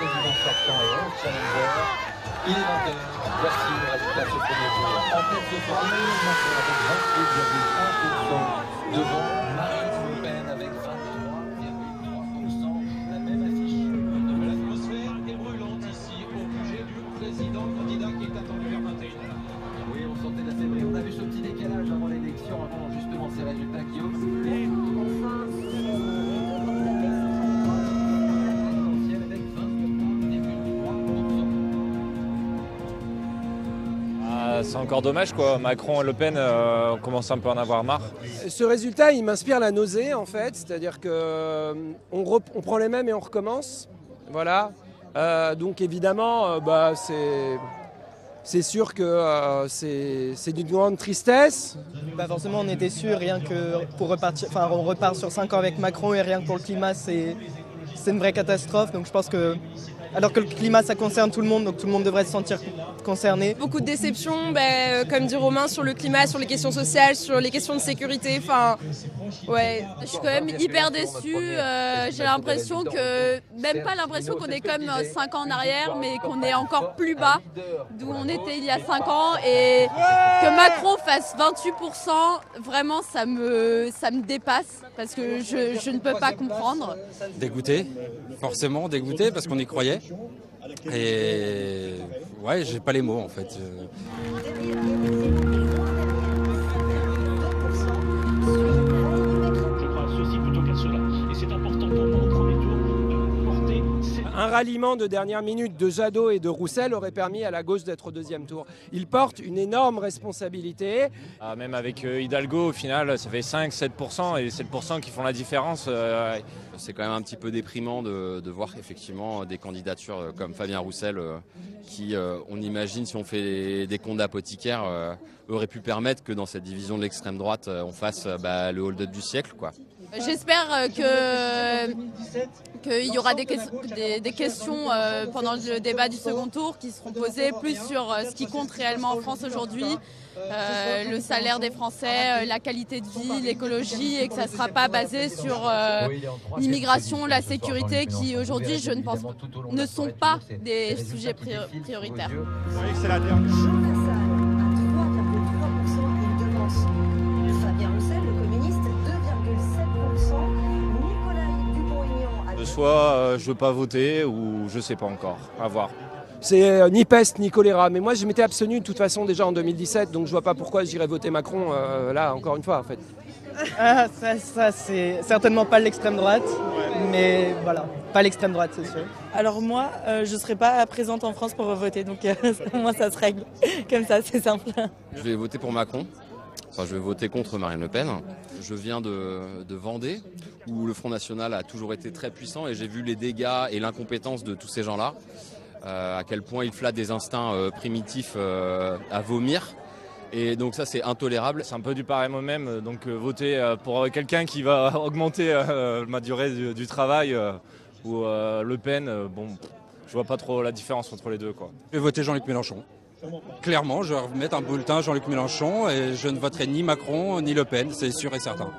président sortant et 11 challengers. Il est 20h. Voici le résultat de ce premier tour. En tête ce soir, Emmanuel Macron avec 28,1%, devant Marine Le Pen avec 23,3%. La même affiche. L'atmosphère est brûlante ici au QG du président candidat qui est attendu vers 21h. Oui, on sentait la sévère. On a vu ce petit décalage avant l'élection, avant justement ces résultats, Guillaume. Et enfin, c'est encore dommage quoi, Macron et Le Pen on commence un peu à en avoir marre. Ce résultat il m'inspire la nausée en fait, c'est-à-dire que on prend les mêmes et on recommence. Voilà. Donc évidemment c'est sûr que c'est d'une grande tristesse. Forcément on était sûr, rien que pour repartir, on repart sur 5 ans avec Macron et rien que pour le climat c'est une vraie catastrophe. Donc je pense que alors que le climat ça concerne tout le monde, donc tout le monde devrait se sentir concerné. Beaucoup de déceptions, comme dit Romain, sur le climat, sur les questions sociales, sur les questions de sécurité. Ouais, je suis quand même hyper déçue. J'ai l'impression que, même pas l'impression qu'on est comme 5 ans en arrière, mais qu'on est encore plus bas d'où on était il y a 5 ans. Et que Macron fasse 28%, vraiment ça me dépasse parce que je ne peux pas comprendre. Dégoûté, forcément dégoûté parce qu'on y croyait. Et ouais, j'ai pas les mots en fait. Je crois à ceci plutôt qu'à cela. Et c'est important pour moi au premier tour de porter cette... Un ralliement de dernière minute de Jadot et de Roussel aurait permis à la gauche d'être au deuxième tour. Ils portent une énorme responsabilité. Même avec Hidalgo au final ça fait 5-7% et 7% qui font la différence. C'est quand même un petit peu déprimant de voir effectivement des candidatures comme Fabien Roussel qui, on imagine, si on fait des comptes d'apothicaire, auraient pu permettre que dans cette division de l'extrême droite, on fasse le hold-up du siècle, quoi. J'espère qu'il y aura des questions pendant le débat du second tour qui seront posées plus sur ce qui compte réellement en France aujourd'hui, le salaire des Français, la qualité de vie, l'écologie, et que ça ne sera pas basé sur l'immigration, la sécurité qui aujourd'hui, je ne pense, ne sont pas des sujets prioritaires. Vous voyez que c'est la dernière. Soit je veux pas voter ou je sais pas encore, à voir. C'est ni peste ni choléra, mais moi je m'étais abstenu de toute façon déjà en 2017, donc je vois pas pourquoi j'irais voter Macron là encore une fois en fait. Ça c'est certainement pas l'extrême droite, mais voilà, pas l'extrême droite c'est sûr. Alors moi, je serai pas présente en France pour voter, donc moi ça se règle comme ça, c'est simple. Je vais voter pour Macron. Enfin, je vais voter contre Marine Le Pen. Je viens de Vendée, où le Front National a toujours été très puissant et j'ai vu les dégâts et l'incompétence de tous ces gens-là, à quel point ils flattent des instincts primitifs à vomir. Et donc ça, c'est intolérable. C'est un peu du pareil au même, donc voter pour quelqu'un qui va augmenter ma durée du travail ou Le Pen, je vois pas trop la différence entre les deux, quoi. Je vais voter Jean-Luc Mélenchon. Clairement, je vais remettre un bulletin Jean-Luc Mélenchon et je ne voterai ni Macron ni Le Pen, c'est sûr et certain.